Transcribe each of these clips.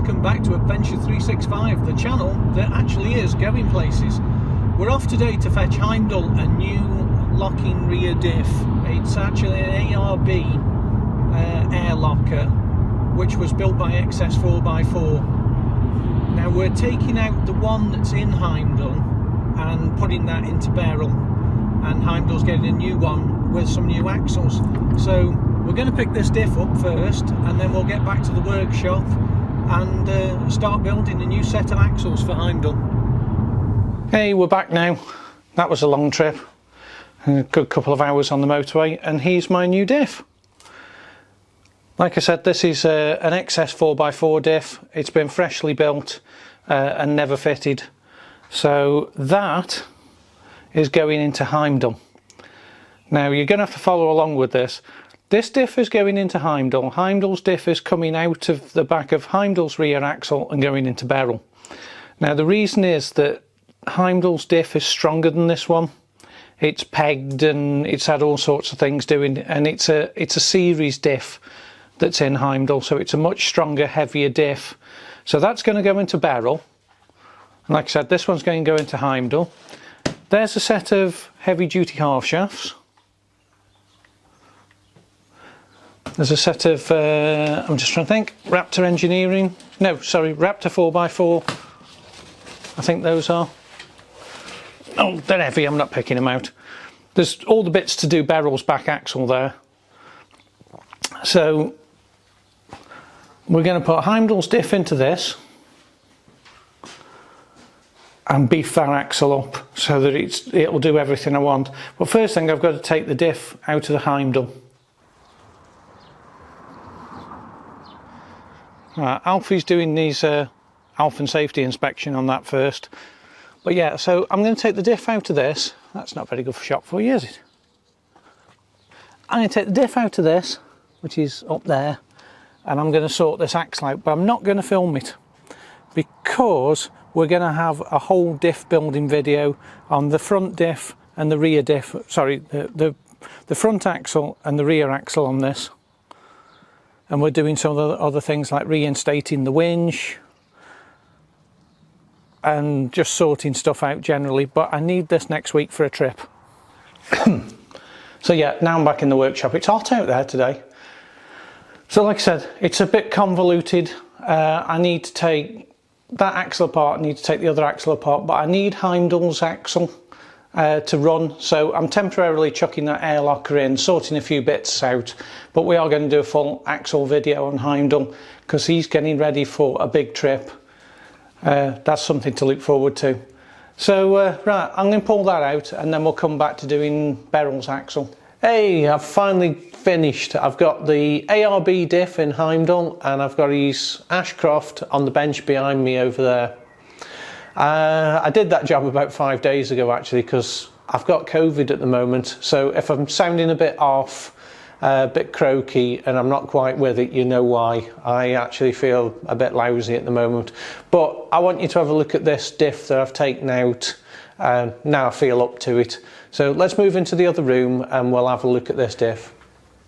welcome back to Adventure 365, the channel that actually is going places. We're off today to fetch Heimdall a new locking rear diff. It's actually an ARB Airlocker, which was built by Xcess 4x4. Now we're taking out the one that's in Heimdall and putting that into Beryl, and Heimdall's getting a new one with some new axles. So we're going to pick this diff up first, and then we'll get back to the workshop and start building a new set of axles for Heimdall. Hey, we're back now. That was a long trip, a good couple of hours on the motorway, and here's my new diff. Like I said, this is an Xcess 4x4 diff. It's been freshly built and never fitted. So that is going into Heimdall. Now you're going to have to follow along with this. This diff is going into Heimdall. Heimdall's diff is coming out of the back of Heimdall's rear axle and going into Beryl. Now the reason is that Heimdall's diff is stronger than this one. It's pegged and it's had all sorts of things doing, and it's a series diff that's in Heimdall, so it's a much stronger, heavier diff. So that's going to go into Beryl. And like I said, this one's going to go into Heimdall. There's a set of heavy duty half shafts. There's a set of, I'm just trying to think, Raptor engineering, no sorry, Raptor 4x4, I think those are. Oh, they're heavy, I'm not picking them out. There's all the bits to do Beryl's back axle there. So we're going to put Heimdall's diff into this and beef that axle up so that it'll do everything I want. But first thing, I've got to take the diff out of the Heimdall. Alfie's doing these health and safety inspection on that first. But yeah, so I'm going to take the diff out of this. That's not very good for shop for you, is it? I'm going to take the diff out of this, which is up there, and I'm going to sort this axle out, but I'm not going to film it because we're going to have a whole diff building video on the front diff and the rear diff, sorry, the front axle and the rear axle on this. And we're doing some of the other things like reinstating the winch and just sorting stuff out generally, but I need this next week for a trip. So yeah, now I'm back in the workshop. It's hot out there today. So like I said, it's a bit convoluted. I need to take that axle apart, I need to take the other axle apart, but I need Heimdall's axle to run, so I'm temporarily chucking that airlocker in, sorting a few bits out, but we are going to do a full axle video on Heimdall because he's getting ready for a big trip. That's something to look forward to. So right, I'm going to pull that out and then we'll come back to doing Beryl's axle. Hey, I've finally finished. I've got the ARB diff in Heimdall and I've got his Ashcroft on the bench behind me over there. I did that job about 5 days ago actually, because I've got COVID at the moment, so if I'm sounding a bit off, a bit croaky and I'm not quite with it, you know why. I actually feel a bit lousy at the moment, but I want you to have a look at this diff that I've taken out. Now I feel up to it, so let's move into the other room and we'll have a look at this diff.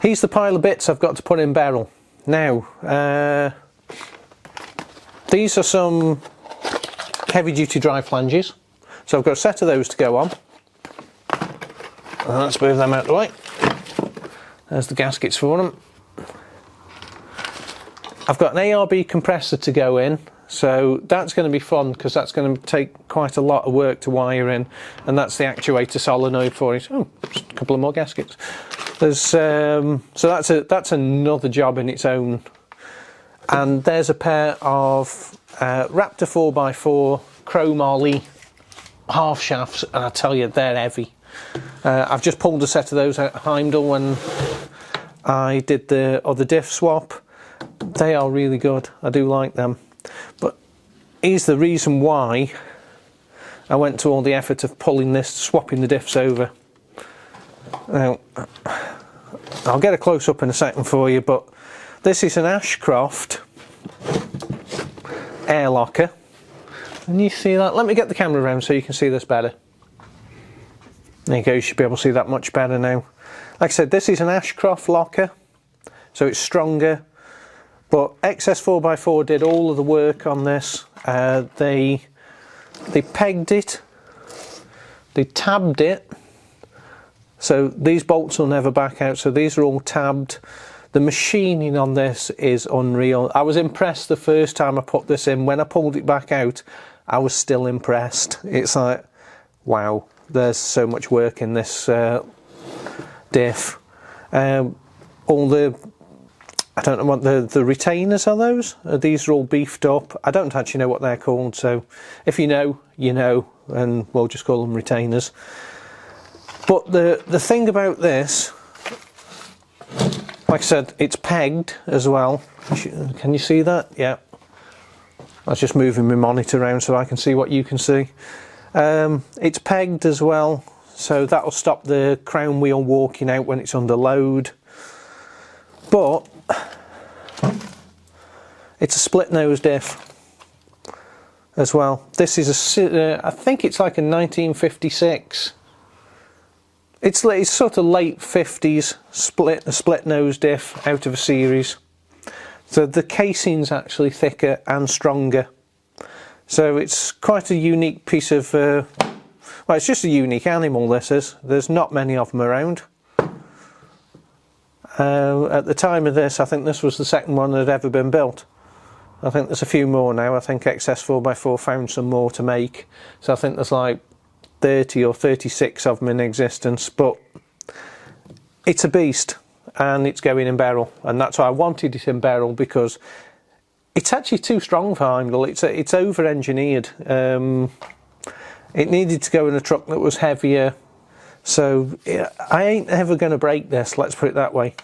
Here's the pile of bits I've got to put in Beryl. Now these are some heavy duty drive flanges, so I've got a set of those to go on. Let's move them out of the way. There's the gaskets for them. I've got an ARB compressor to go in, so that's going to be fun because that's going to take quite a lot of work to wire in, and that's the actuator solenoid for it. Oh, just a couple of more gaskets. There's so that's another job in its own. And there's a pair of Raptor 4x4 chromoly half shafts, and I tell you, they're heavy. I've just pulled a set of those out of Heimdall when I did the other diff swap. They are really good, I do like them. But here's the reason why I went to all the effort of pulling this, swapping the diffs over. Now, I'll get a close up in a second for you, but this is an Ashcroft Airlocker. Can you see that? Let me get the camera around so you can see this better. There you go, you should be able to see that much better now. Like I said, this is an Ashcroft locker, so it's stronger, But Xcess 4x4 did all of the work on this. They pegged it, they tabbed it, so these bolts will never back out, so these are all tabbed. The machining on this is unreal. I was impressed the first time I put this in. When I pulled it back out, I was still impressed. It's like, wow, there's so much work in this diff. All the, I don't know what the retainers are, those? These are all beefed up. I don't actually know what they're called, so if you know, you know, and we'll just call them retainers. But the thing about this, like I said, it's pegged as well. Can you see that? Yeah. I was just moving my monitor around so I can see what you can see. It's pegged as well, so that will stop the crown wheel walking out when it's under load. But it's a split nose diff as well. This is a, I think it's like a 1956. It's sort of late 50s split nose diff out of a series. So the casing's actually thicker and stronger. So it's quite a unique piece of, well, it's just a unique animal, this is. There's not many of them around. At the time of this, I think this was the second one that had ever been built. I think there's a few more now. I think Xcess 4x4 found some more to make. So I think there's like 30 or 36 of them in existence, but it's a beast and it's going in Beryl, and that's why I wanted it in Beryl, because it's actually too strong for Heimdall. It's over engineered. It needed to go in a truck that was heavier, so I ain't ever going to break this, let's put it that way.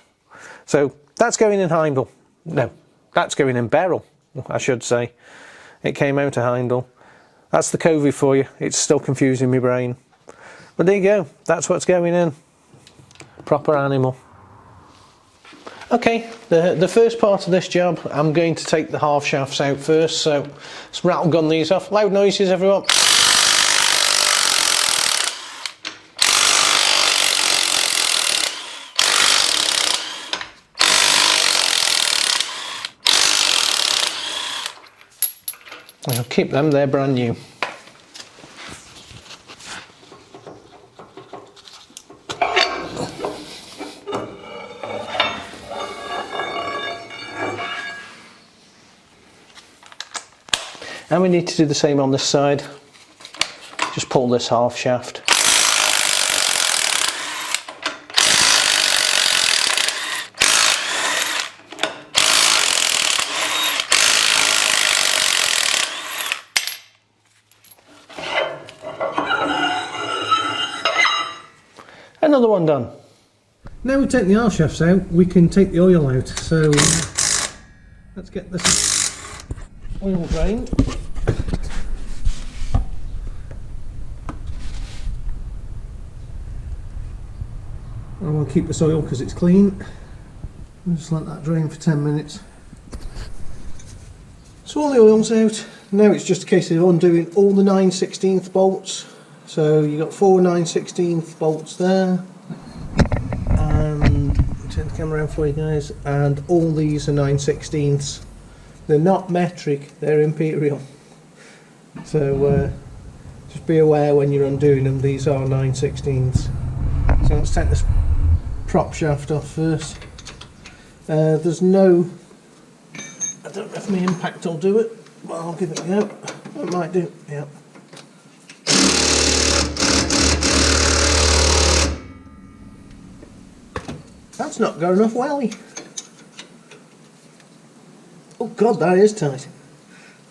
So that's going in Heimdall. No, that's going in Beryl, I should say. It came out of Heimdall. That's the COVID for you. It's still confusing my brain. But there you go. That's what's going in. Proper animal. Okay, the first part of this job, I'm going to take the half shafts out first. So let's rattle gun these off. Loud noises, everyone. I'll keep them, they're brand new. And we need to do the same on this side. Just pull this half shaft. Another one done. Now we take the half shafts out, we can take the oil out. So let's get this oil drain. I want to keep this oil because it's clean. I'll just let that drain for 10 minutes. So all the oil's out. Now it's just a case of undoing all the 9/16 bolts. So you've got 4 9/16 bolts there, and I'll turn the camera around for you guys, and all these are 9/16. They're not metric, they're imperial. So just be aware when you're undoing them, these are 9/16. So let's take this prop shaft off first. There's no, I don't know if my impact will do it, but I'll give it a go. It might do, yeah. That's not going off welly. Oh god, that is tight.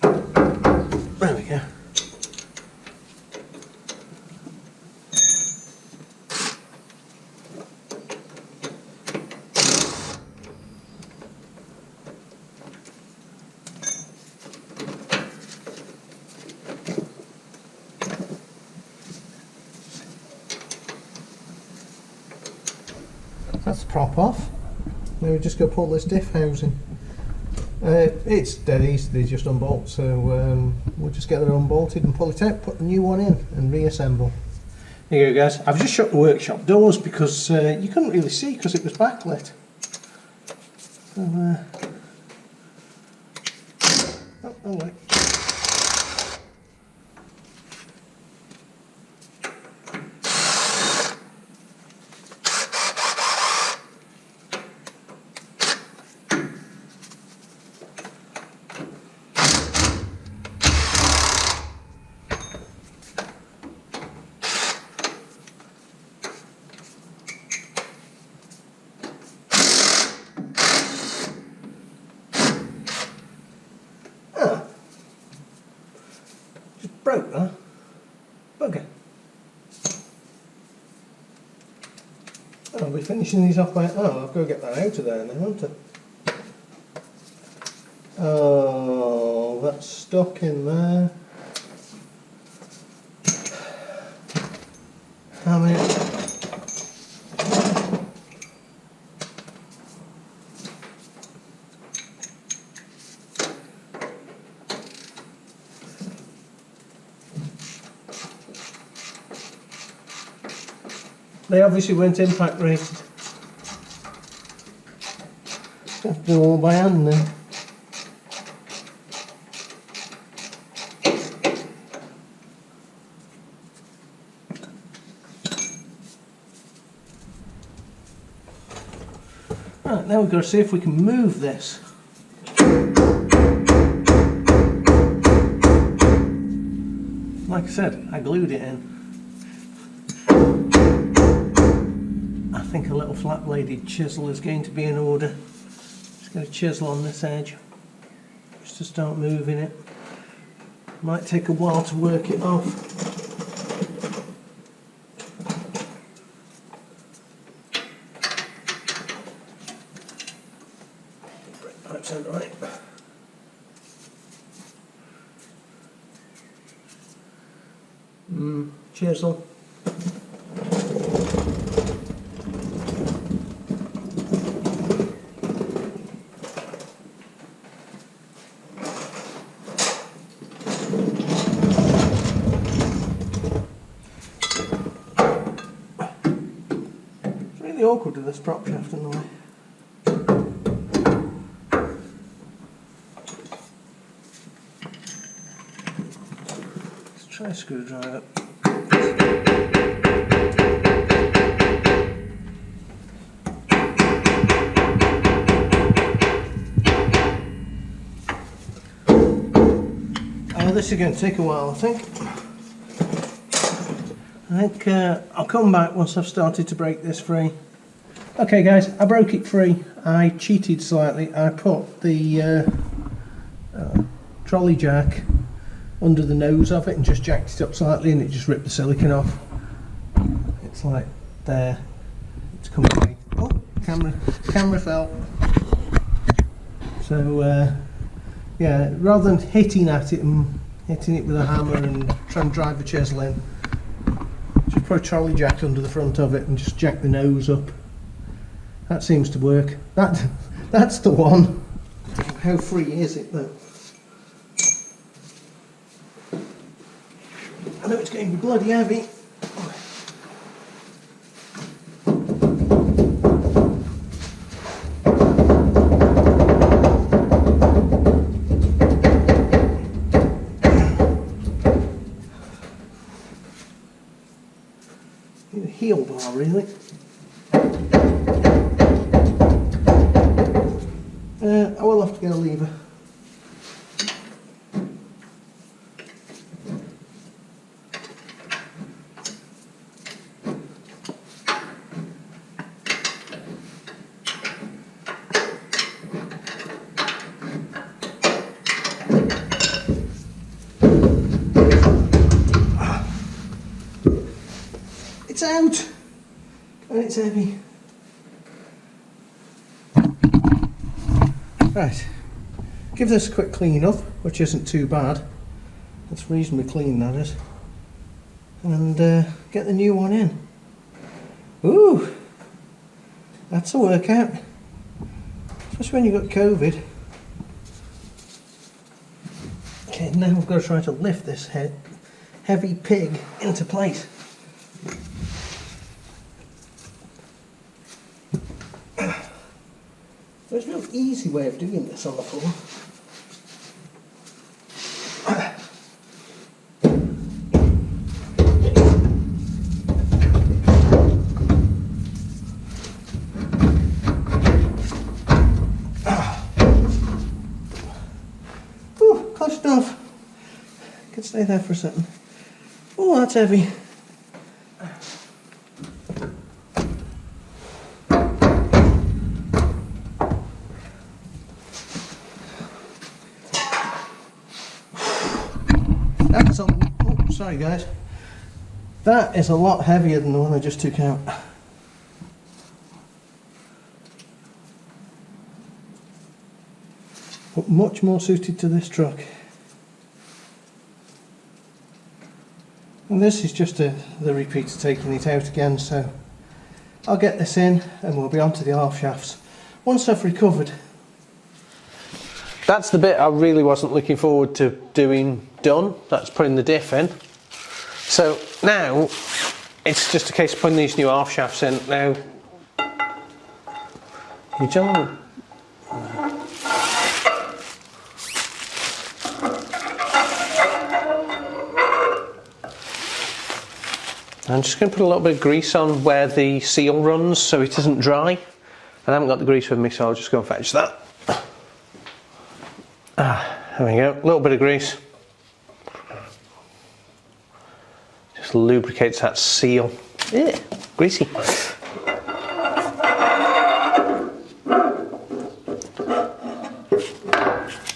There we go. That's the prop off. Now we just got to pull this diff housing. It's dead easy, they just unbolt, so we'll just get it unbolted and pull it out, put the new one in and reassemble. There you go guys, I've just shut the workshop doors because you couldn't really see because it was backlit. So wrong way. Broke that. Bugger. Oh, I'll be finishing these off by... Oh, I've got to get that out of there now, haven't I? Oh, that's stuck in there. Damn it. They obviously weren't impact rated. Have to do all by hand then. Right, now we've got to see if we can move this. Like I said, I glued it in. I think a little flat bladed chisel is going to be in order. Just going to chisel on this edge just to start moving it. Might take a while to work it off. That sounds right. Chisel. Awkward with this prop shaft in the way. Let's try a screwdriver. This is going to take a while, I think. I'll come back once I've started to break this free. Okay guys, I broke it free. I cheated slightly. I put the trolley jack under the nose of it and just jacked it up slightly, and it just ripped the silicone off. It's like there. It's come away. Oh, camera fell. So yeah, rather than hitting at it and hitting it with a hammer and trying to drive the chisel in, just put a trolley jack under the front of it and just jack the nose up. That seems to work. That's the one. How free is it though? I know it's going to be bloody heavy. Need a heel bar really. I will have to get a lever. It's out! And it's heavy. Right, give this a quick clean up, which isn't too bad. It's reasonably clean, that is. And get the new one in. Ooh, that's a workout. Especially when you've got COVID. Okay, now we've got to try to lift this heavy pig into place. There's no easy way of doing this on the floor. stay there for a second. Oh, that's heavy. That's a... Oh, sorry guys. That is a lot heavier than the one I just took out. But much more suited to this truck. And this is just the repeater taking it out again, so I'll get this in and we'll be on to the half shafts once I've recovered. That's the bit I really wasn't looking forward to doing done. That's putting the diff in. So now it's just a case of putting these new half shafts in. Now, you gentlemen. I'm just going to put a little bit of grease on where the seal runs so it isn't dry. And I haven't got the grease with me, so I'll just go and fetch that. There we go, a little bit of grease. Just lubricates that seal. Yeah, greasy.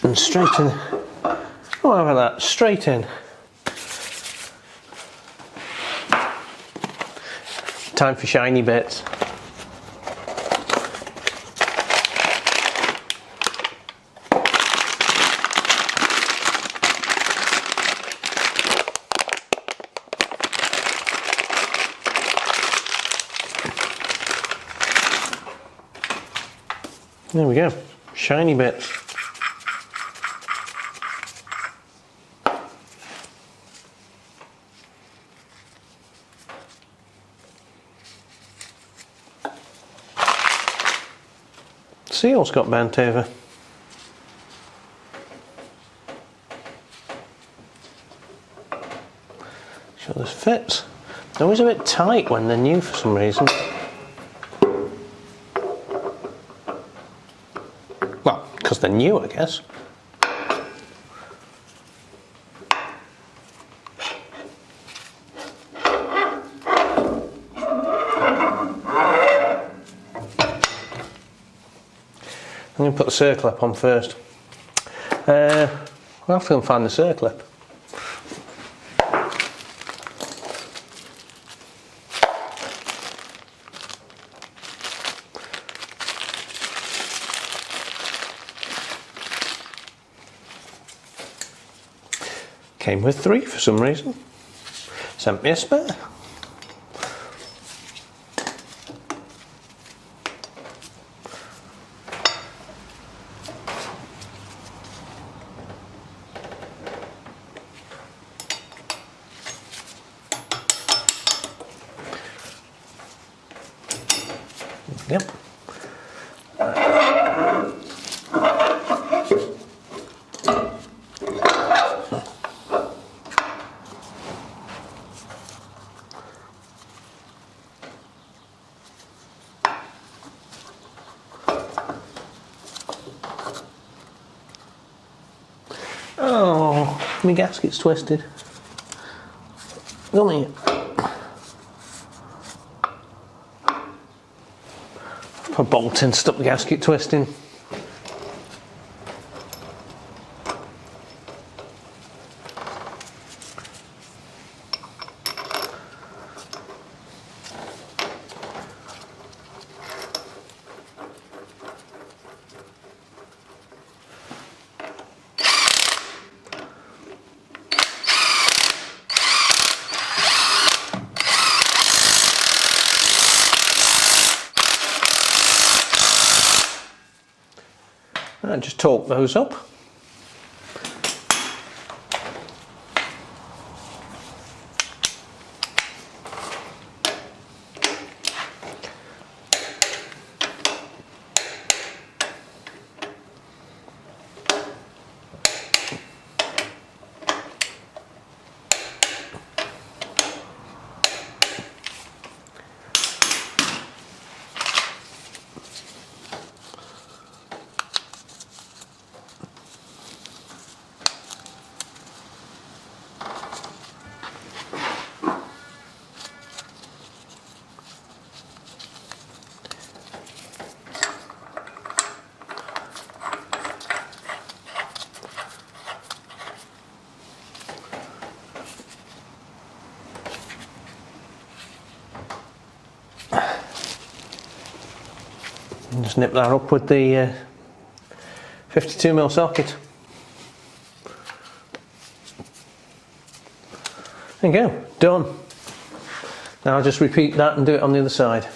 And straight in. Oh, how about that? Straight in. Time for shiny bits. There we go, shiny bits. Seal's got bent over. Sure this fits. They're always a bit tight when they're new for some reason. Well, because they're new, I guess. I'm going to put the circlip on first. We'll have to go and find the circlip. Came with 3 for some reason. Sent me a spare. Yep. Oh, my gasket's twisted. Come here. Put a bolt in to stop the gasket twisting. And just torque those up. Just nip that up with the 52mm socket. There you go, done. Now I'll just repeat that and do it on the other side.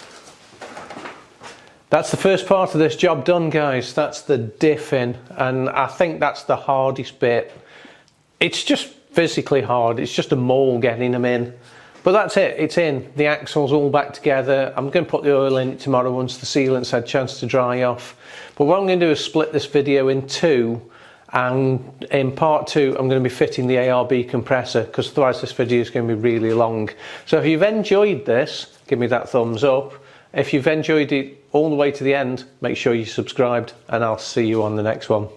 That's the first part of this job done, guys. That's the diffing, and I think that's the hardest bit. It's just physically hard, it's just a mole getting them in. But that's it, it's in. The axle's all back together. I'm going to put the oil in it tomorrow once the sealant's had a chance to dry off. But what I'm going to do is split this video in two, and in part two I'm going to be fitting the ARB compressor, because otherwise this video is going to be really long. So if you've enjoyed this, give me that thumbs up. If you've enjoyed it all the way to the end, make sure you subscribed, and I'll see you on the next one.